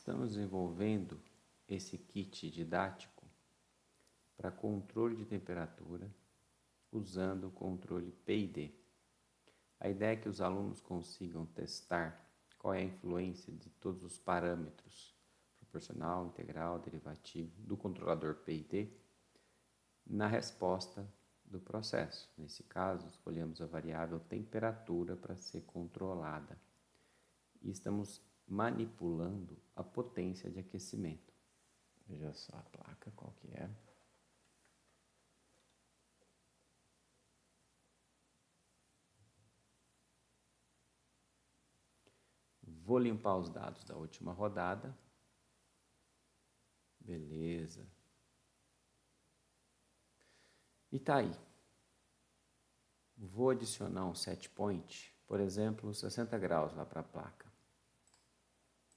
Estamos desenvolvendo esse kit didático para controle de temperatura usando o controle PID. A ideia é que os alunos consigam testar qual é a influência de todos os parâmetros, proporcional, integral, derivativo, do controlador PID na resposta do processo. Nesse caso, escolhemos a variável temperatura para ser controlada e estamos manipulando a potência de aquecimento. Veja só a placa, qual que é. Vou limpar os dados da última rodada. Beleza. E tá aí. Vou adicionar um set point, por exemplo, 60 graus lá para a placa.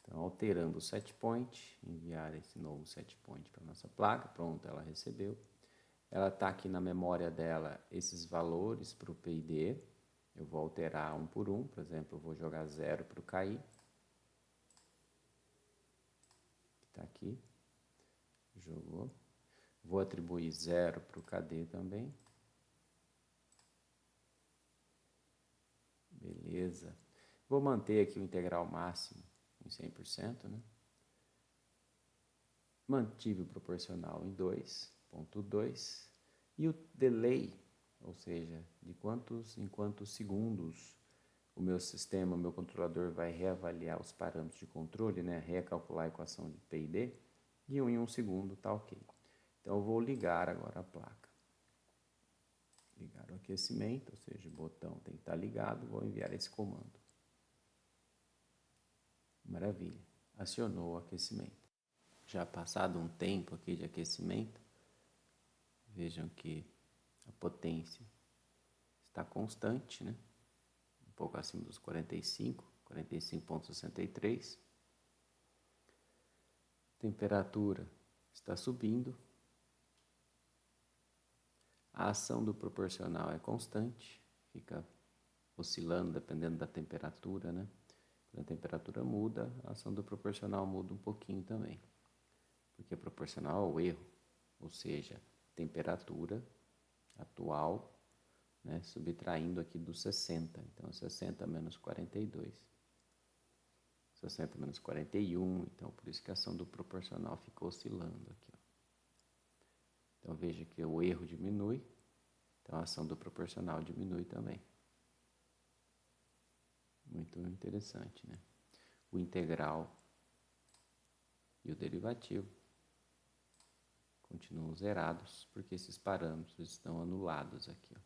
Então, alterando o set point, enviar esse novo set point para a nossa placa. Pronto, ela recebeu. Ela está aqui na memória dela esses valores para o PID. Eu vou alterar um por um. Por exemplo, eu vou jogar 0 para o KI. Está aqui. Jogou. Vou atribuir 0 para o KD também. Beleza. Vou manter aqui o integral máximo em 100%, né? Mantive o proporcional em 2.2 e o delay, ou seja, em quantos segundos o meu sistema, o meu controlador vai reavaliar os parâmetros de controle, né? Recalcular a equação de PID, e em 1 segundo está ok. Então eu vou ligar agora a placa. Ligar o aquecimento, ou seja, o botão tem que estar ligado, vou enviar esse comando. Maravilha, acionou o aquecimento. Já passado um tempo aqui de aquecimento, vejam que a potência está constante, né? Um pouco acima dos 45,63. Temperatura está subindo. A ação do proporcional é constante, fica oscilando dependendo da temperatura, né? Quando a temperatura muda, a ação do proporcional muda um pouquinho também, porque é proporcional ao erro, ou seja, temperatura atual, né, subtraindo aqui do 60. Então, 60 menos 42. 60 menos 41. Então, por isso que a ação do proporcional ficou oscilando aqui. Ó. Então, veja que o erro diminui. Então, a ação do proporcional diminui também. Muito interessante, né? O integral e o derivativo continuam zerados, porque esses parâmetros estão anulados aqui. Ó.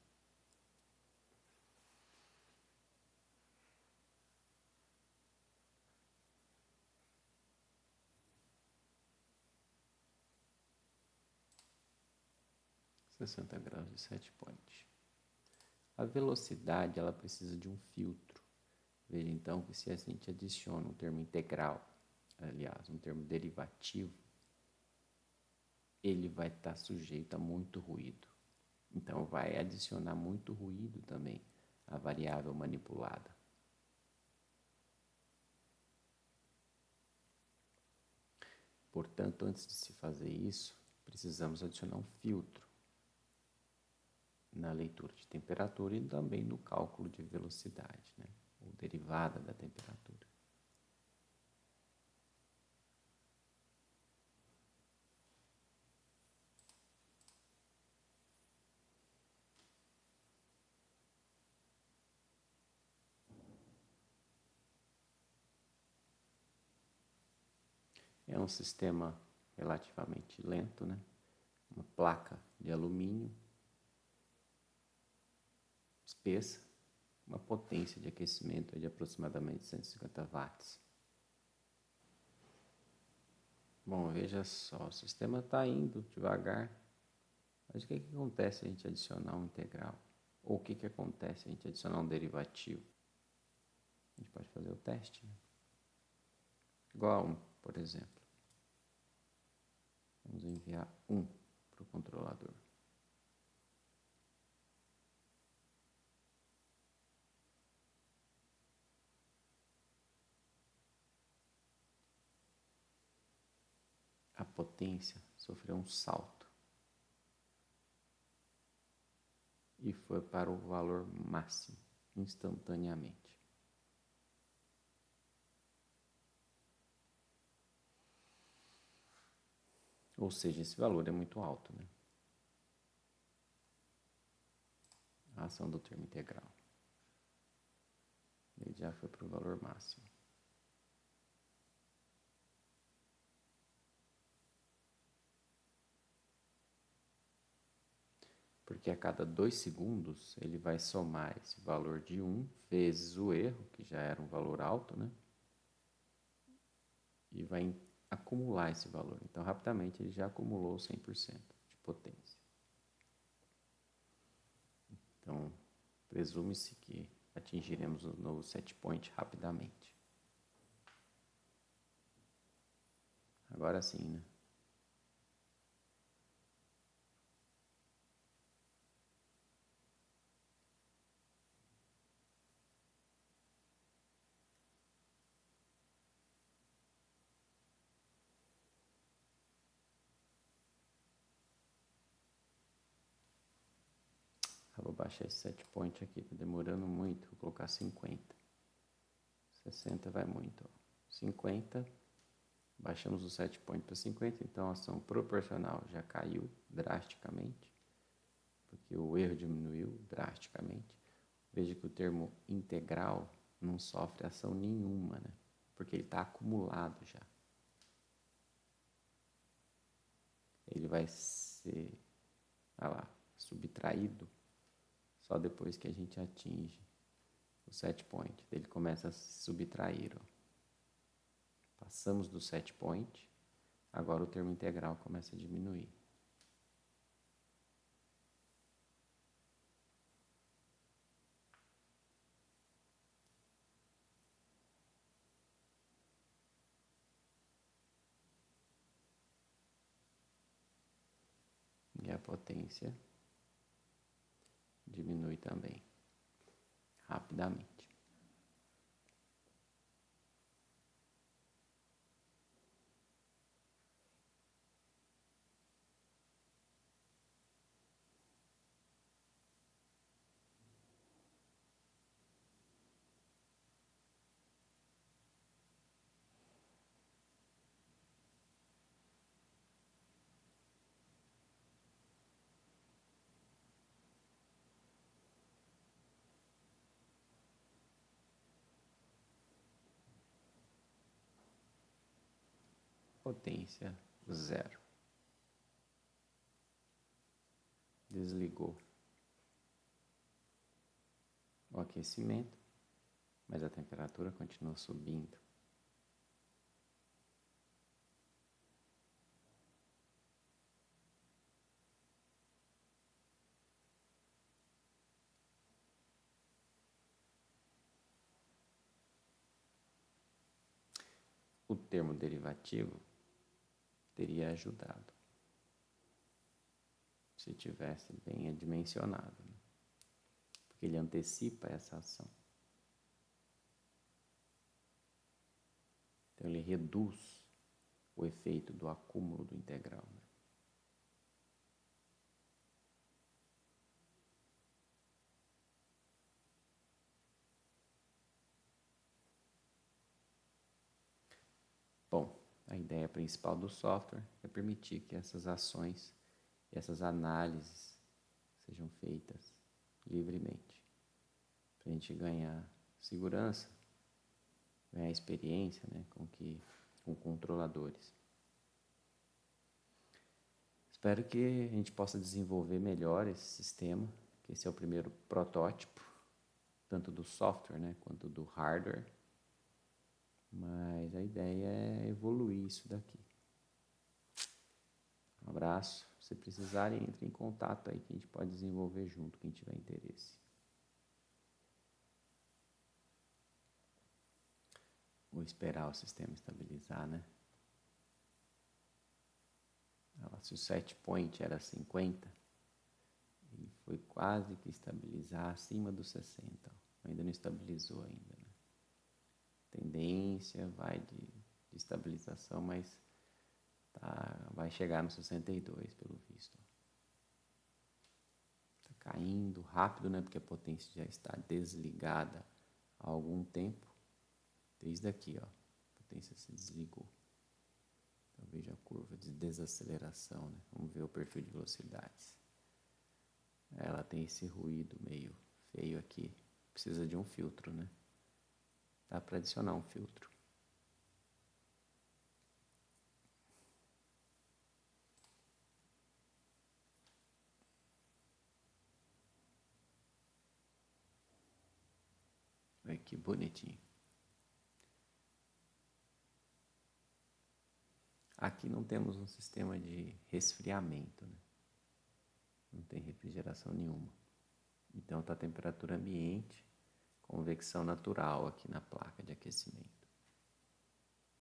(60 graus de set point). A velocidade ela precisa de um filtro. Veja então que se a gente adiciona um termo integral, aliás, um termo derivativo, ele vai estar sujeito a muito ruído. Então, vai adicionar muito ruído também à variável manipulada. Portanto, antes de se fazer isso, precisamos adicionar um filtro na leitura de temperatura e também no cálculo de velocidade, né? Ou derivada da temperatura. É um sistema relativamente lento, né? Uma placa de alumínio espessa, uma potência de aquecimento de aproximadamente 150 watts. Bom, veja só, o sistema está indo devagar, mas o que acontece se a gente adicionar um integral? Ou o que acontece se a gente adicionar um derivativo? A gente pode fazer o teste, né? Igual a 1, por exemplo. Vamos enviar 1 para o controlador. potência sofreu um salto e foi para o valor máximo instantaneamente. Ou seja, esse valor é muito alto, né? A ação do termo integral. Ele já foi para o valor máximo. Porque a cada 2 segundos ele vai somar esse valor de 1 vezes o erro, que já era um valor alto, né? E vai acumular esse valor. Então, rapidamente, ele já acumulou 100% de potência. Então, presume-se que atingiremos o novo set point rapidamente. Agora sim, né? Eu vou baixar esse set point aqui, tá demorando muito. Vou colocar 50. 60 vai muito. 50. Baixamos o set point para 50, então a ação proporcional já caiu drasticamente, porque o erro diminuiu drasticamente. Veja que o termo integral não sofre ação nenhuma, né? Porque ele está acumulado já. Ele vai ser, subtraído só depois que a gente atinge o set point. Ele começa a se subtrair. Ó. Passamos do set point, agora o termo integral começa a diminuir. E a potência diminui também, rapidamente. Potência zero. Desligou o aquecimento, mas a temperatura continua subindo. O termo derivativo teria ajudado se tivesse bem dimensionado, né? Porque ele antecipa essa ação. Então ele reduz o efeito do acúmulo do integral, né? Bom, a ideia principal do software é permitir que essas ações e essas análises sejam feitas livremente, para a gente ganhar segurança, ganhar experiência, né, com controladores. Espero que a gente possa desenvolver melhor esse sistema, que esse é o primeiro protótipo, tanto do software, né, quanto do hardware. Mas a ideia é evoluir isso daqui. Um abraço. Se precisarem, entre em contato aí que a gente pode desenvolver junto, quem tiver interesse. Vou esperar o sistema estabilizar, né? Se o set point era 50, ele foi quase que estabilizar acima dos 60. Ainda não estabilizou ainda, né? Tendência vai de estabilização, mas vai chegar no 62, pelo visto. Está caindo rápido, né? Porque a potência já está desligada há algum tempo. Desde aqui, ó, a potência se desligou. Então veja a curva de desaceleração, né? Vamos ver o perfil de velocidades. Ela tem esse ruído meio feio aqui. Precisa de um filtro, né? Dá para adicionar um filtro. Olha que bonitinho. Aqui não temos um sistema de resfriamento, né? Não tem refrigeração nenhuma. Então está a temperatura ambiente, convecção natural aqui na placa de aquecimento.